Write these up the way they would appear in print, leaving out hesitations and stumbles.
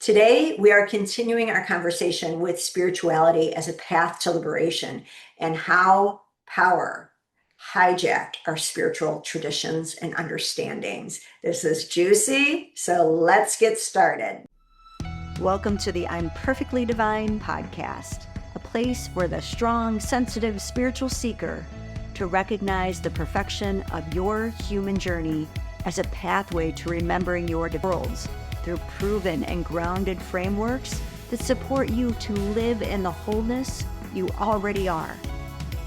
Today, we are continuing our conversation with spirituality as a path to liberation and how power hijacked our spiritual traditions and understandings. This is juicy, so let's get started. Welcome to the I'm Perfectly Divine podcast, a place for the strong, sensitive spiritual seeker to recognize the perfection of your human journey as a pathway to remembering your worlds through proven and grounded frameworks that support you to live in the wholeness you already are.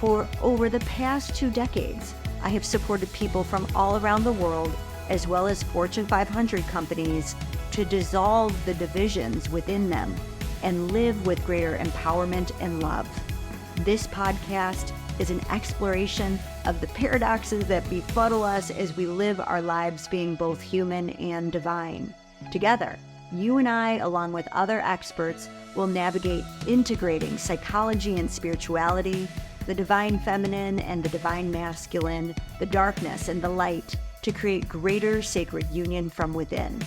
For over the past 2 decades, I have supported people from all around the world, as well as Fortune 500 companies, to dissolve the divisions within them and live with greater empowerment and love. This podcast is an exploration of the paradoxes that befuddle us as we live our lives being both human and divine. Together, you and I, along with other experts, will navigate integrating psychology and spirituality, the divine feminine and the divine masculine, the darkness and the light, to create greater sacred union from within.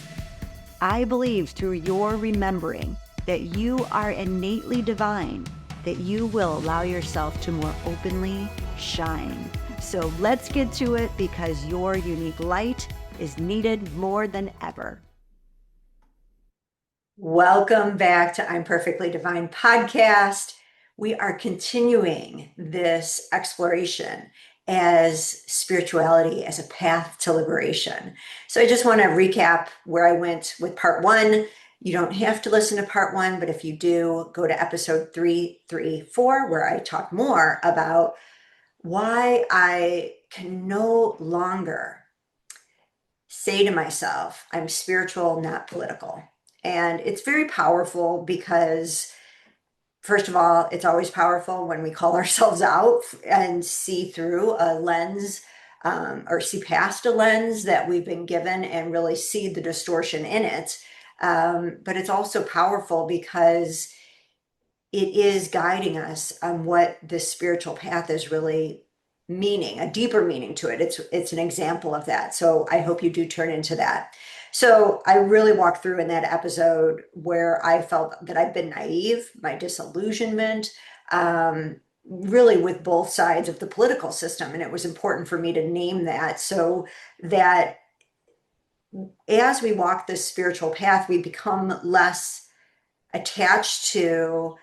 I believe through your remembering that you are innately divine, that you will allow yourself to more openly shine. So let's get to it, because your unique light is needed more than ever. Welcome back to I'm Perfectly Divine podcast. We are continuing this exploration as spirituality as a path to liberation. So I just want to recap where I went with part 1. You don't have to listen to part 1, but if you do, go to episode 334, where I talk more about why I can no longer say to myself, I'm spiritual, not political. And it's very powerful because, first of all, it's always powerful when we call ourselves out and see through a lens or see past a lens that we've been given and really see the distortion in it. But it's also powerful because it is guiding us on what this spiritual path is really meaning, a deeper meaning to it. It's an example of that. So I hope you do turn into that. So I really walked through in that episode where I felt that I've been naive, my disillusionment, really with both sides of the political system. And it was important for me to name that, so that as we walk this spiritual path, we become less attached to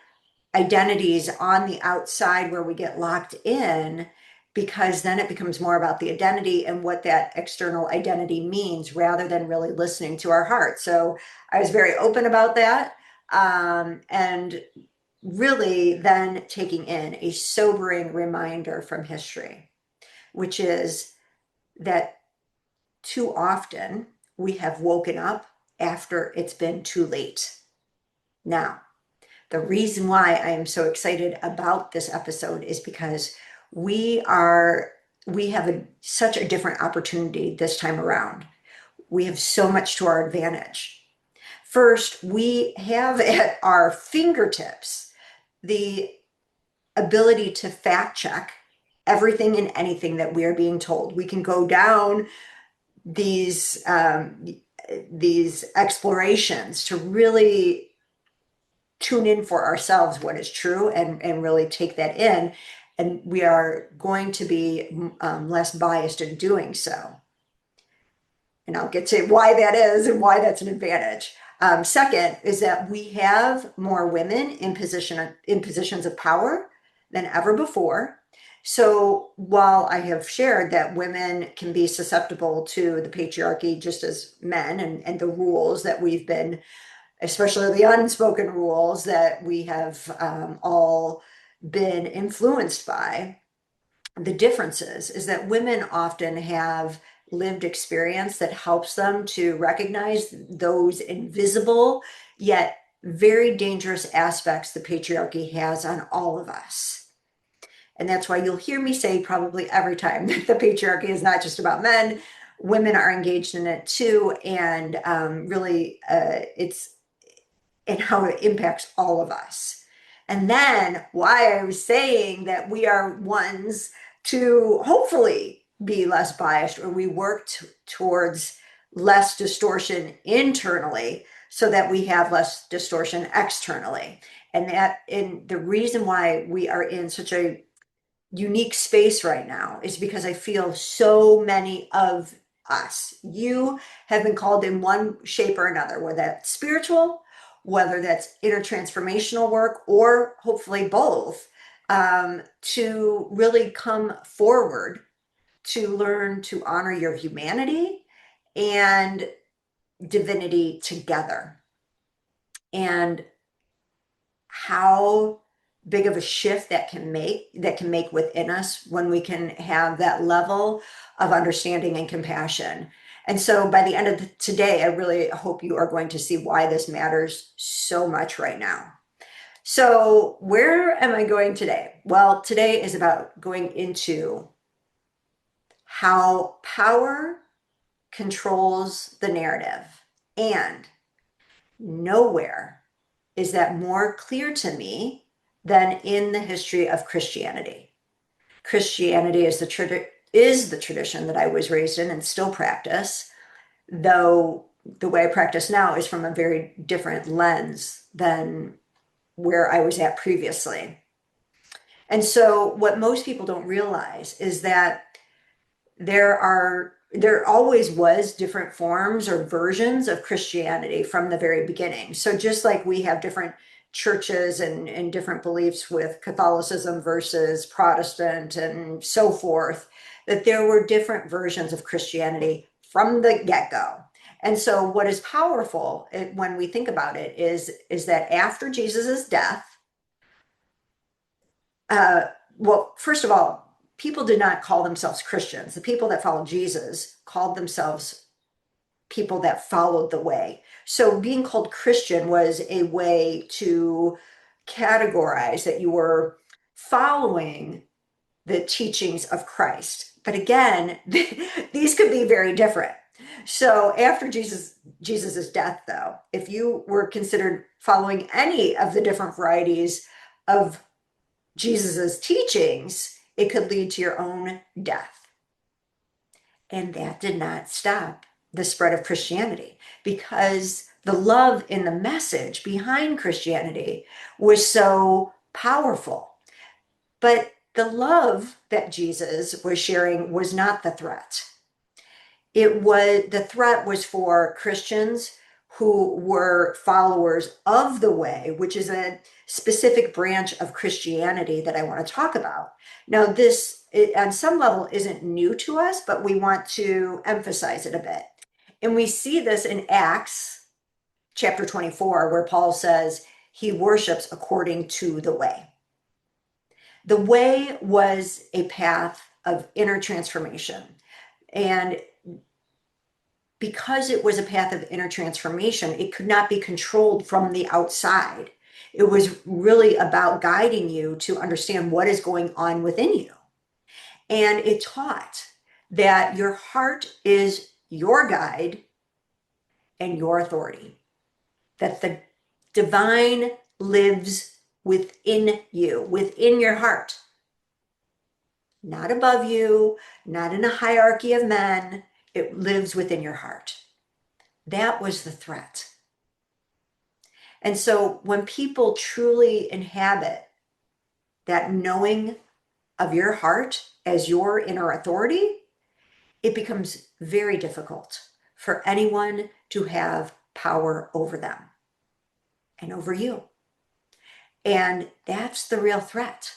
identities on the outside where we get locked in, because then it becomes more about the identity and what that external identity means rather than really listening to our heart. So I was very open about that, and really then taking in a sobering reminder from history, which is that too often we have woken up after it's been too late. Now, the reason why I am so excited about this episode is because we have such a different opportunity this time around. We have so much to our advantage. First, we have at our fingertips the ability to fact check everything and anything that we are being told. We can go down these explorations to really tune in for ourselves what is true and really take that in. And we are going to be less biased in doing so. And I'll get to why that is and why that's an advantage. Second is that we have more women in positions of power than ever before. So while I have shared that women can be susceptible to the patriarchy just as men, and the rules that we've been, especially the unspoken rules that we have all been influenced by, the differences is that women often have lived experience that helps them to recognize those invisible yet very dangerous aspects the patriarchy has on all of us. And that's why you'll hear me say probably every time that the patriarchy is not just about men. Women are engaged in it too, and really it's and how it impacts all of us. And then why I was saying that we are ones to hopefully be less biased, or we work towards less distortion internally, so that we have less distortion externally. And the reason why we are in such a unique space right now is because I feel so many of us, you have been called in one shape or another, whether that's spiritual, whether that's intertransformational work, or hopefully both, to really come forward to learn to honor your humanity and divinity together. And how big of a shift that can make within us when we can have that level of understanding and compassion. And so by the end of today, I really hope you are going to see why this matters so much right now. So where am I going today? Well, today is about going into how power controls the narrative. And nowhere is that more clear to me than in the history of Christianity. Christianity is the tradition that I was raised in and still practice, though the way I practice now is from a very different lens than where I was at previously. And so what most people don't realize is that there always was different forms or versions of Christianity from the very beginning. So just like we have different churches and different beliefs with Catholicism versus Protestant and so forth, that there were different versions of Christianity from the get-go. And so what is powerful when we think about it is that after Jesus's death, well, first of all, people did not call themselves Christians. The people that followed Jesus called themselves people that followed the way. So being called Christian was a way to categorize that you were following the teachings of Christ. But again, these could be very different. So after Jesus's death, though, if you were considered following any of the different varieties of Jesus's teachings, it could lead to your own death. And that did not stop the spread of Christianity, because the love in the message behind Christianity was so powerful. But the love that Jesus was sharing was not the threat. The threat was for Christians who were followers of the way, which is a specific branch of Christianity that I want to talk about. Now, on some level isn't new to us, but we want to emphasize it a bit. And we see this in Acts chapter 24, where Paul says he worships according to the way. The way was a path of inner transformation. And because it was a path of inner transformation, it could not be controlled from the outside. It was really about guiding you to understand what is going on within you. And it taught that your heart is your guide and your authority, that the divine lives within you, within your heart, not above you, not in a hierarchy of men. It lives within your heart. That was the threat. And so when people truly inhabit that knowing of your heart as your inner authority, it becomes very difficult for anyone to have power over them and over you. And that's the real threat.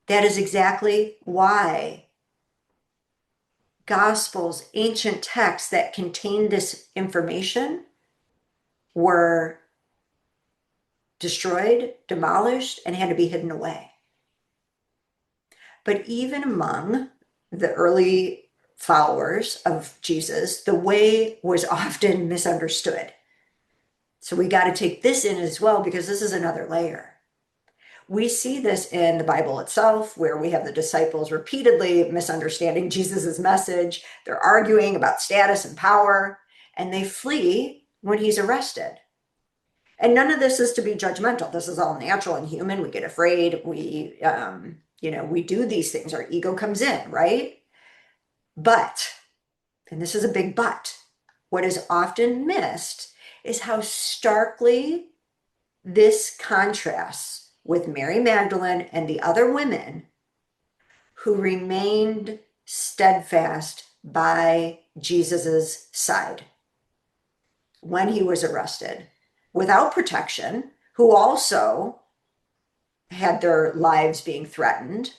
That is exactly why Gospels, ancient texts that contained this information, were destroyed, demolished, and had to be hidden away. But even among the early followers of Jesus, the way was often misunderstood. So we got to take this in as well, because this is another layer. We see this in the Bible itself, where we have the disciples repeatedly misunderstanding Jesus's message. They're arguing about status and power, and they flee when he's arrested. And none of this is to be judgmental. This is all natural and human. We get afraid. We do these things. Our ego comes in, right? But, and this is a big but, what is often missed is how starkly this contrasts with Mary Magdalene and the other women who remained steadfast by Jesus's side when he was arrested without protection, who also had their lives being threatened.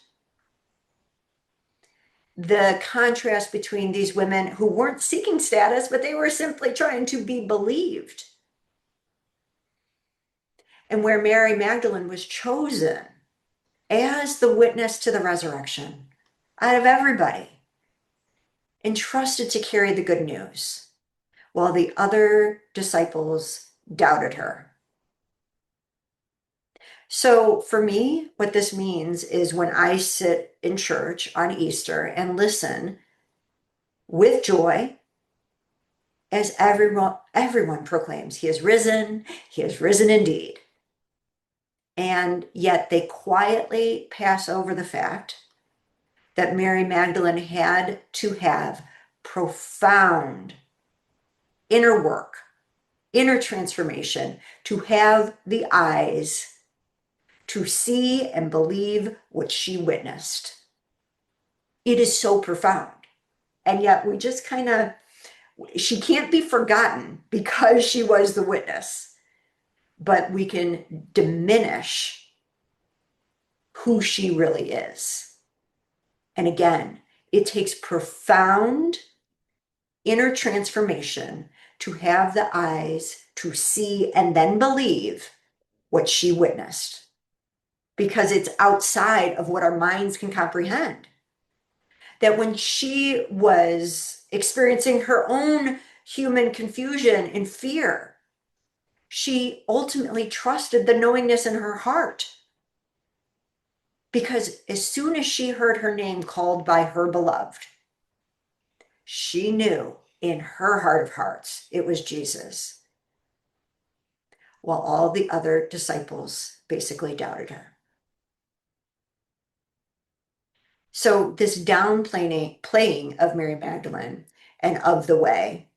The contrast between these women who weren't seeking status, but they were simply trying to be believed. And where Mary Magdalene was chosen as the witness to the resurrection out of everybody, entrusted to carry the good news, while the other disciples doubted her. So for me, what this means is when I sit in church on Easter and listen with joy as everyone proclaims, he is risen indeed. And yet they quietly pass over the fact that Mary Magdalene had to have profound inner work, inner transformation, to have the eyes to see and believe what she witnessed. It is so profound. And yet we just she can't be forgotten because she was the witness, but we can diminish who she really is. And again, it takes profound inner transformation to have the eyes to see and then believe what she witnessed, because it's outside of what our minds can comprehend. That when she was experiencing her own human confusion and fear, she ultimately trusted the knowingness in her heart. Because as soon as she heard her name called by her beloved, she knew in her heart of hearts it was Jesus, while all the other disciples basically doubted her. So this downplaying of Mary Magdalene and of the way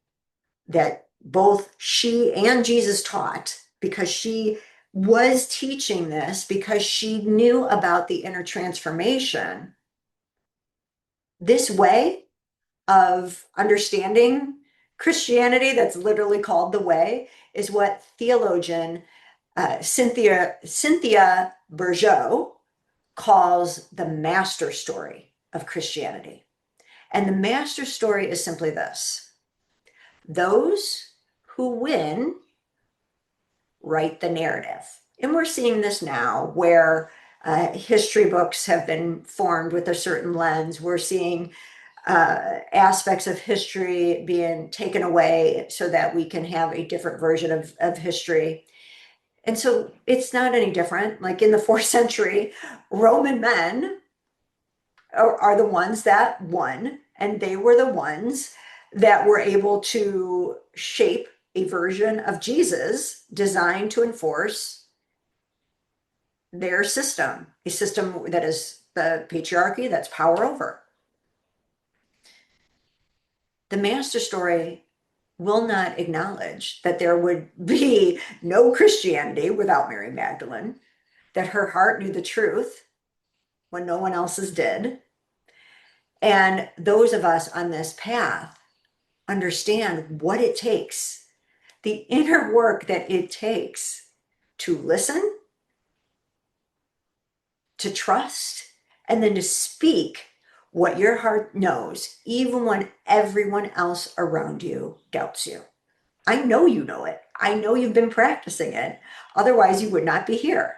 that both she and Jesus taught, because she was teaching this, because she knew about the inner transformation, this way of understanding Christianity, that's literally called the way, is what theologian Cynthia Bourgeault calls the master story of Christianity. And the master story is simply this: those who win write the narrative. And we're seeing this now where history books have been formed with a certain lens. We're seeing aspects of history being taken away so that we can have a different version of history. And so it's not any different. Like in the 4th century, Roman men are the ones that won, and they were the ones that were able to shape a version of Jesus designed to enforce their system, a system that is the patriarchy, that's power over. The master story will not acknowledge that there would be no Christianity without Mary Magdalene, that her heart knew the truth when no one else's did. And those of us on this path understand what it takes, the inner work that it takes to listen, to trust, and then to speak what your heart knows, even when everyone else around you doubts you. I know you know it. I know you've been practicing it. Otherwise, you would not be here.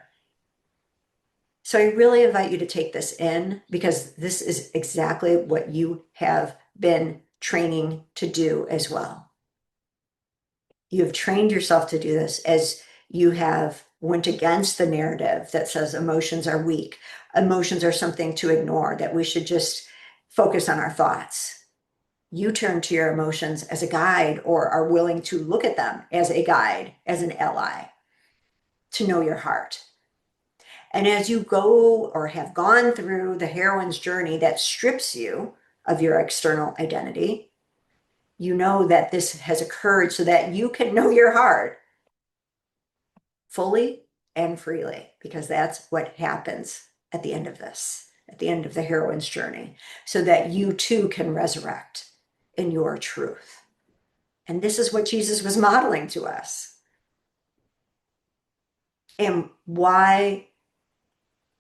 So I really invite you to take this in, because this is exactly what you have been training to do as well. You have trained yourself to do this as you have went against the narrative that says emotions are weak. Emotions are something to ignore, that we should just focus on our thoughts. You turn to your emotions as a guide, or are willing to look at them as a guide, as an ally, to know your heart. And as you go or have gone through the heroine's journey that strips you of your external identity, you know that this has occurred so that you can know your heart fully and freely, because that's what happens at the end of this, at the end of the heroine's journey, so that you too can resurrect in your truth. And this is what Jesus was modeling to us. And why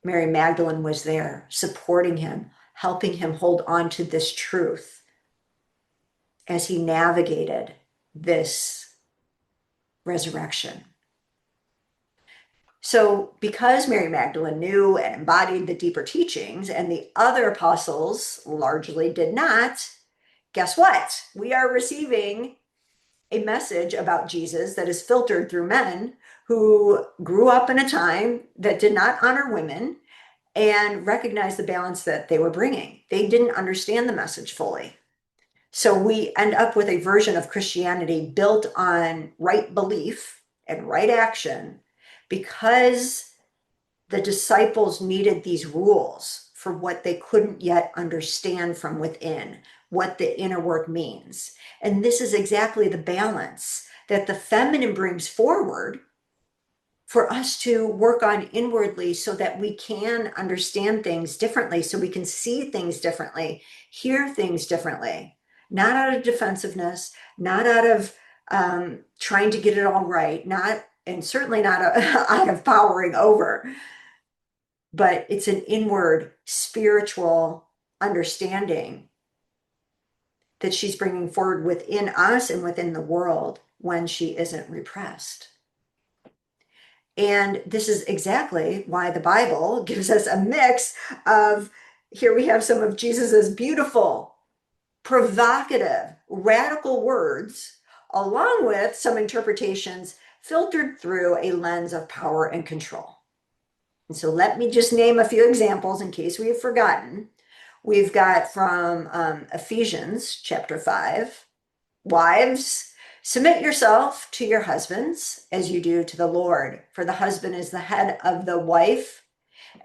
Mary Magdalene was there, supporting him, helping him hold on to this truth as he navigated this resurrection. So, because Mary Magdalene knew and embodied the deeper teachings, and the other apostles largely did not, guess what? We are receiving a message about Jesus that is filtered through men who grew up in a time that did not honor women and recognize the balance that they were bringing. They didn't understand the message fully. So we end up with a version of Christianity built on right belief and right action, because the disciples needed these rules for what they couldn't yet understand from within, what the inner work means. And this is exactly the balance that the feminine brings forward for us to work on inwardly, so that we can understand things differently, so we can see things differently, hear things differently, not out of defensiveness, not out of trying to get it all right, not, and certainly not out of powering over, but it's an inward spiritual understanding that she's bringing forward within us and within the world when she isn't repressed. And this is exactly why the Bible gives us a mix of, here we have some of Jesus's beautiful, provocative, radical words, along with some interpretations filtered through a lens of power and control. And so let me just name a few examples in case we have forgotten. We've got from Ephesians chapter 5, wives, submit yourself to your husbands as you do to the Lord, for the husband is the head of the wife,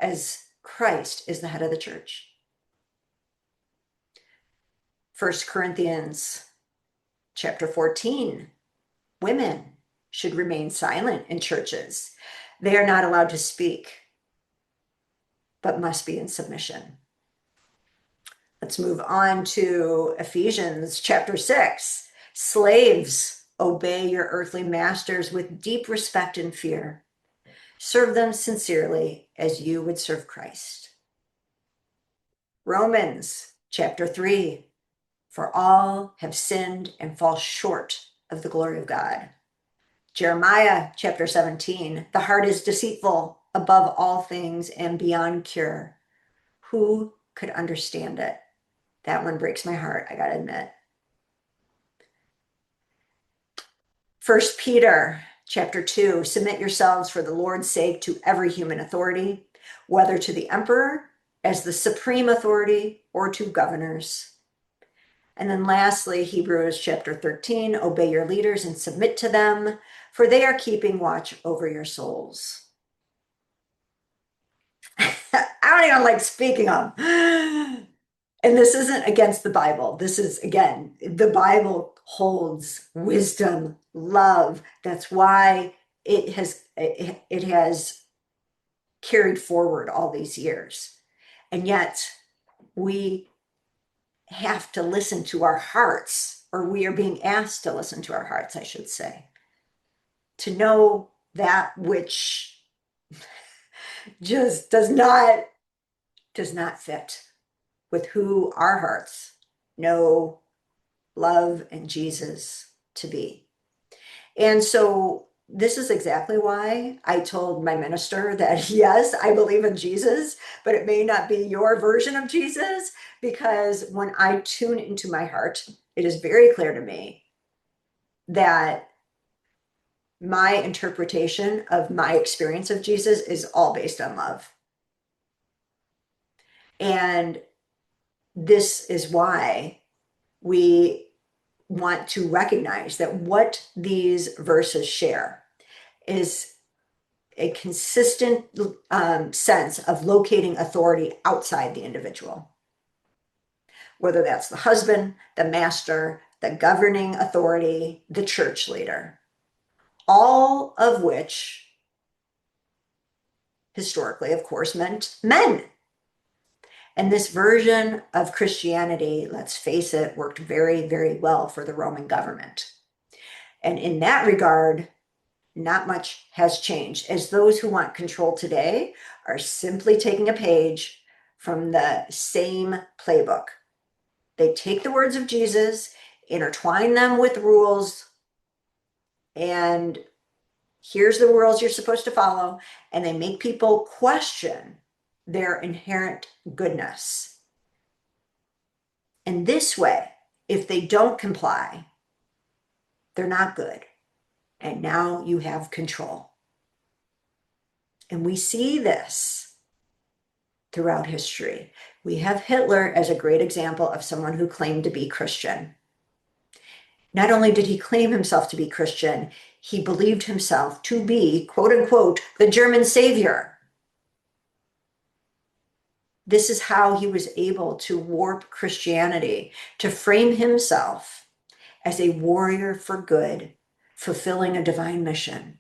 as Christ is the head of the church. 1 Corinthians chapter 14, women should remain silent in churches. They are not allowed to speak, but must be in submission. Let's move on to Ephesians chapter 6. Slaves, obey your earthly masters with deep respect and fear. Serve them sincerely as you would serve Christ. Romans chapter 3. For all have sinned and fall short of the glory of God. Jeremiah chapter 17. The heart is deceitful above all things and beyond cure. Who could understand it? That one breaks my heart, I gotta admit. 1 Peter chapter 2, submit yourselves for the Lord's sake to every human authority, whether to the emperor as the supreme authority or to governors. And then lastly, Hebrews chapter 13, obey your leaders and submit to them, for they are keeping watch over your souls. I don't even like speaking of. And this isn't against the Bible. This is, again, the Bible holds wisdom, love. That's why it has carried forward all these years. And yet we have to listen to our hearts, or we are being asked to listen to our hearts, I should say, to know that which just does not fit with who our hearts know, love, and Jesus to be. And so this is exactly why I told my minister that, yes, I believe in Jesus, but it may not be your version of Jesus, because when I tune into my heart, it is very clear to me that my interpretation of my experience of Jesus is all based on love. And this is why we want to recognize that what these verses share is a consistent sense of locating authority outside the individual, whether that's the husband, the master, the governing authority, the church leader, all of which historically, of course, meant men. And this version of Christianity, let's face it, worked very, very well for the Roman government. And in that regard, not much has changed, as those who want control today are simply taking a page from the same playbook. They take the words of Jesus, intertwine them with rules, and here's the rules you're supposed to follow, and they make people question their inherent goodness. And this way, if they don't comply, they're not good. And now you have control. And we see this throughout history. We have Hitler as a great example of someone who claimed to be Christian. Not only did he claim himself to be Christian, he believed himself to be, quote unquote, the German savior. This is how he was able to warp Christianity, to frame himself as a warrior for good, fulfilling a divine mission.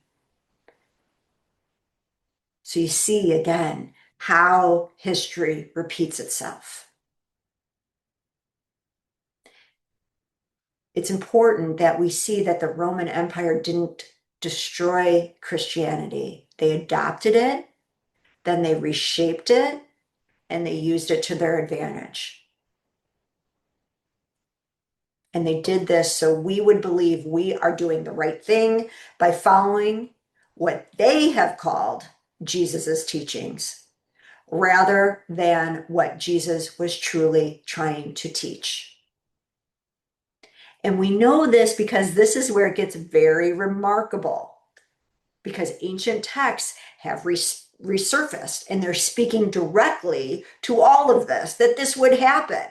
So you see again how history repeats itself. It's important that we see that the Roman Empire didn't destroy Christianity. They adopted it, then they reshaped it, and they used it to their advantage. And they did this so we would believe we are doing the right thing by following what they have called Jesus's teachings, rather than what Jesus was truly trying to teach. And we know this because this is where it gets very remarkable, because ancient texts have resurfaced and they're speaking directly to all of this, that this would happen.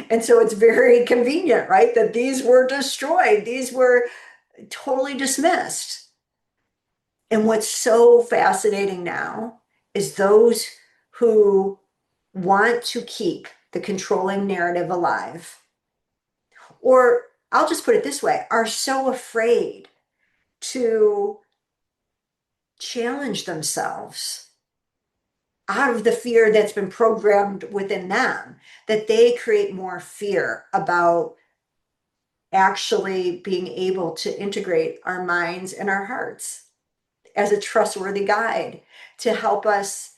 And so it's very convenient, right, that these were destroyed, these were totally dismissed. And what's so fascinating now is those who want to keep the controlling narrative alive, or I'll just put it this way, are so afraid to challenge themselves out of the fear that's been programmed within them, that they create more fear about actually being able to integrate our minds and our hearts as a trustworthy guide to help us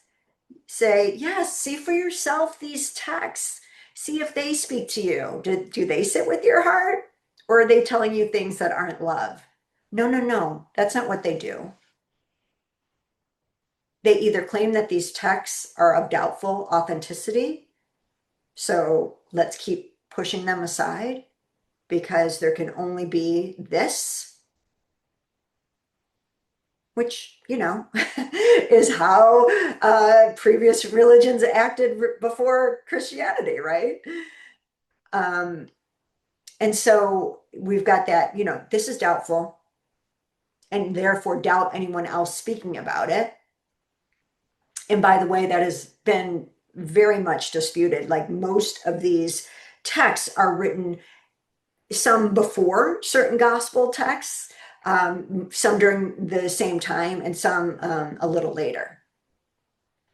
say, yes, see for yourself these texts. See if they speak to you. Do they sit with your heart? Or are they telling you things that aren't love? No, no, no. That's not what they do. They either claim that these texts are of doubtful authenticity, so let's keep pushing them aside because there can only be this, which, is how previous religions acted before Christianity, right? And so we've got that, this is doubtful, and therefore doubt anyone else speaking about it. And by the way, that has been very much disputed. Like most of these texts are written, some before certain gospel texts, some during the same time, and some a little later.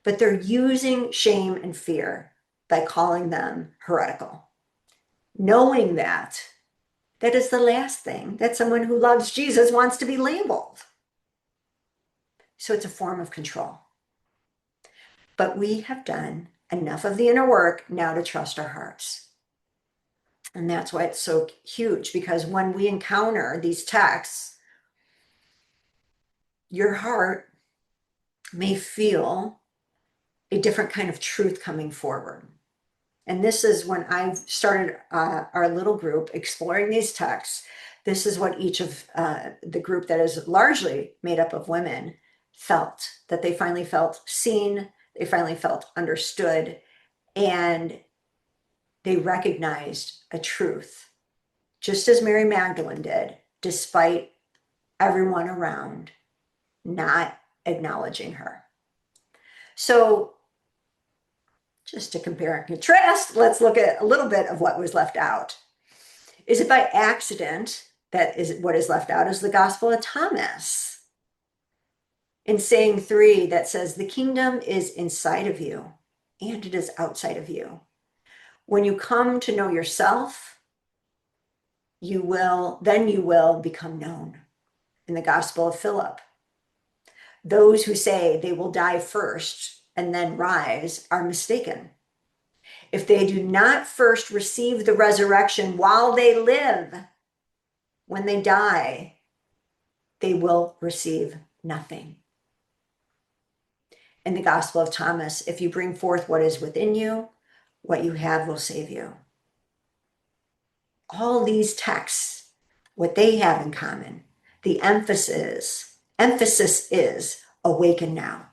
But they're using shame and fear by calling them heretical, knowing that that is the last thing that someone who loves Jesus wants to be labeled. So it's a form of control. But we have done enough of the inner work now to trust our hearts. And that's why it's so huge, because when we encounter these texts, your heart may feel a different kind of truth coming forward. And this is when I've started our little group exploring these texts. This is what each of the group that is largely made up of women felt, that they finally felt seen, they finally felt understood, and they recognized a truth, just as Mary Magdalene did, despite everyone around not acknowledging her. So just to compare and contrast, let's look at a little bit of what was left out. Is it by accident that is what is left out is the Gospel of Thomas in saying 3 that says, the kingdom is inside of you and it is outside of you. When you come to know yourself, you will become known. In the Gospel of Philip, those who say they will die first and then rise are mistaken. If they do not first receive the resurrection while they live, when they die, they will receive nothing. In the Gospel of Thomas, if you bring forth what is within you, what you have will save you. All these texts, what they have in common, the emphasis is awaken now.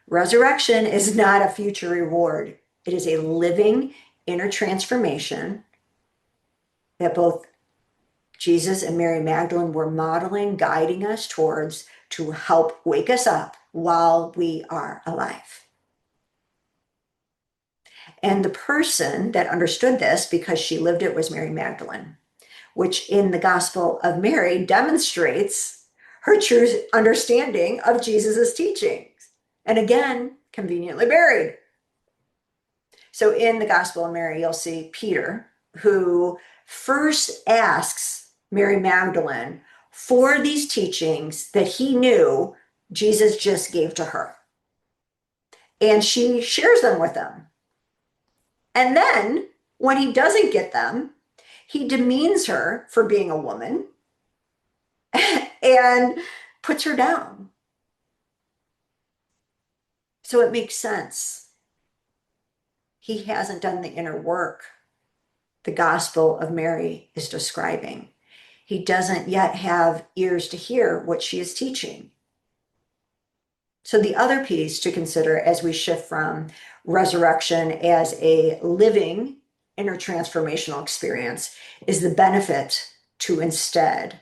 Resurrection is not a future reward. It is a living inner transformation that both Jesus and Mary Magdalene were modeling, guiding us towards to help wake us up while we are alive. And the person that understood this, because she lived it, was Mary Magdalene, which in the Gospel of Mary demonstrates her true understanding of Jesus's teachings. And again, conveniently buried. So in the Gospel of Mary, you'll see Peter, who first asks Mary Magdalene for these teachings that he knew Jesus just gave to her. And she shares them with him. And then when he doesn't get them, he demeans her for being a woman and puts her down. So it makes sense. He hasn't done the inner work the Gospel of Mary is describing. He doesn't yet have ears to hear what she is teaching. So the other piece to consider as we shift from resurrection as a living inner transformational experience is the benefit to instead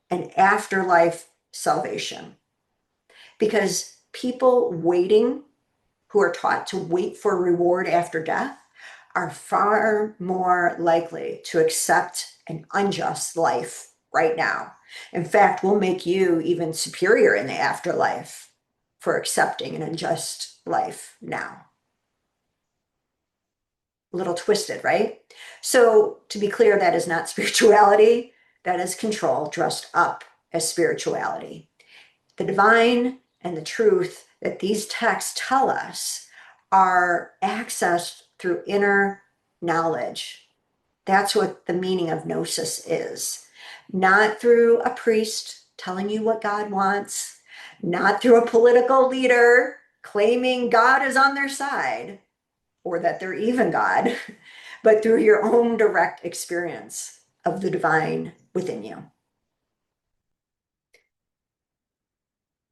an afterlife salvation. Because people waiting, who are taught to wait for reward after death, are far more likely to accept an unjust life right now. In fact, will make you even superior in the afterlife for accepting an unjust life now. A little twisted, right? So to be clear, that is not spirituality. That is control dressed up as spirituality. The divine and the truth that these texts tell us are accessed through inner knowledge. That's what the meaning of gnosis is. Not through a priest telling you what God wants, not through a political leader claiming God is on their side or that they're even God, but through your own direct experience of the divine within you.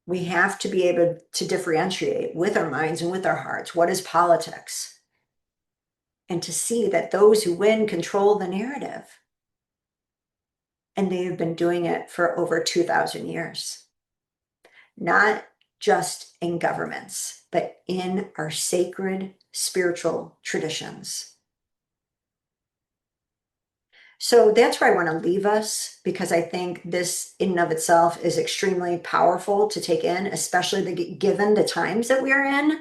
We have to be able to differentiate with our minds and with our hearts what is politics, and to see that those who win control the narrative. And they have been doing it for over 2,000 years. Not just in governments, but in our sacred spiritual traditions. So that's where I want to leave us, because I think this in and of itself is extremely powerful to take in, especially given the times that we are in.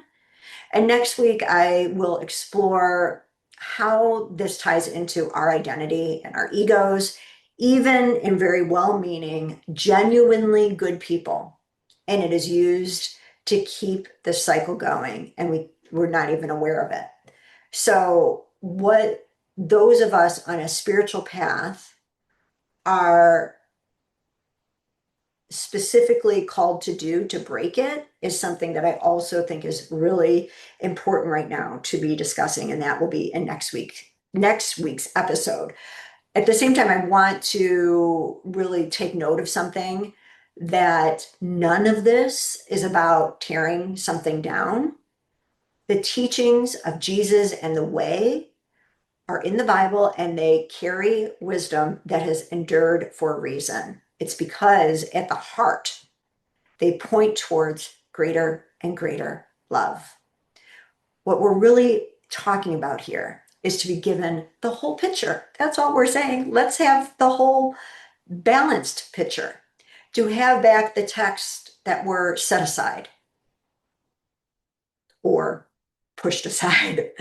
And next week, I will explore how this ties into our identity and our egos, even in very well-meaning, genuinely good people. And it is used to keep the cycle going, and we're not even aware of it. So what those of us on a spiritual path are specifically called to do to break it is something that I also think is really important right now to be discussing, and that will be in next week's episode. At the same time, I want to really take note of something, that none of this is about tearing something down. The teachings of Jesus and the way are in the Bible, and they carry wisdom that has endured for a reason. It's because at the heart, they point towards greater and greater love. What we're really talking about here is to be given the whole picture. That's all we're saying. Let's have the whole balanced picture. To have back the texts that were set aside or pushed aside,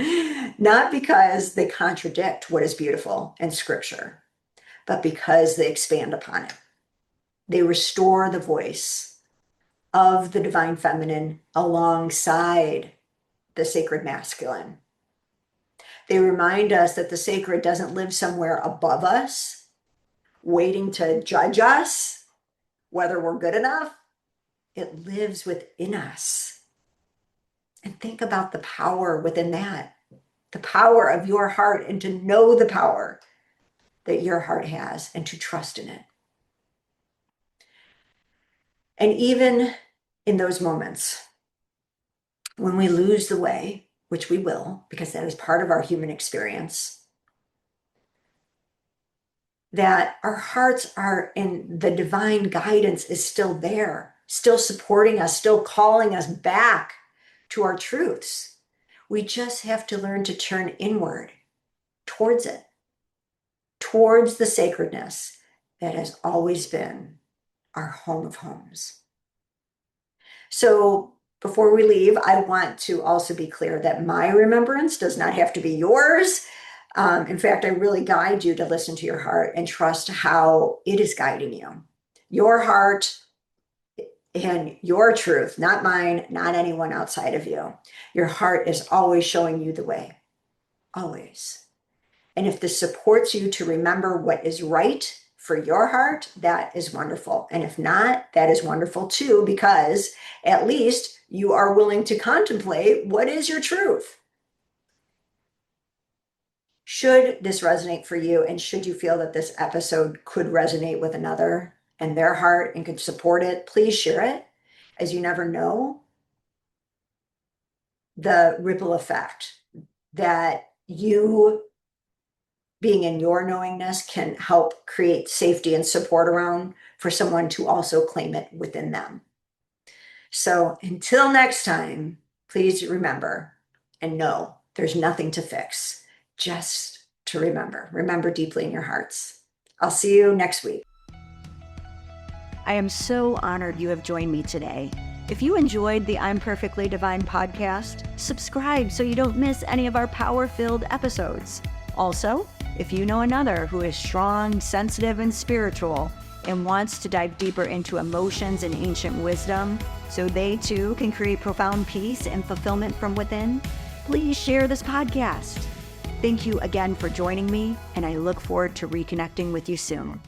not because they contradict what is beautiful in Scripture, but because they expand upon it. They restore the voice of the divine feminine alongside the sacred masculine. They remind us that the sacred doesn't live somewhere above us, waiting to judge us, whether we're good enough. It lives within us. And think about the power within that, the power of your heart, and to know the power that your heart has and to trust in it. And even in those moments when we lose the way, which we will, because that is part of our human experience, that our hearts are in the divine guidance is still there, still supporting us, still calling us back to our truths. We just have to learn to turn inward towards it, towards the sacredness that has always been our home of homes. So before we leave, I want to also be clear that my remembrance does not have to be yours. In fact, I really guide you to listen to your heart and trust how it is guiding you. Your heart and your truth, not mine, not anyone outside of you. Your heart is always showing you the way, always. And if this supports you to remember what is right for your heart, that is wonderful. And if not, that is wonderful too, because at least you are willing to contemplate what is your truth. Should this resonate for you, and should you feel that this episode could resonate with another and their heart and could support it, please share it, as you never know the ripple effect that you being in your knowingness can help create safety and support around for someone to also claim it within them. So until next time, please remember and know there's nothing to fix, just to remember deeply in your hearts. I'll see you next week. I am so honored you have joined me today. If you enjoyed the I'm Perfectly Divine podcast, subscribe so you don't miss any of our power-filled episodes. Also, if you know another who is strong, sensitive, and spiritual and wants to dive deeper into emotions and ancient wisdom so they too can create profound peace and fulfillment from within, please share this podcast. Thank you again for joining me, and I look forward to reconnecting with you soon.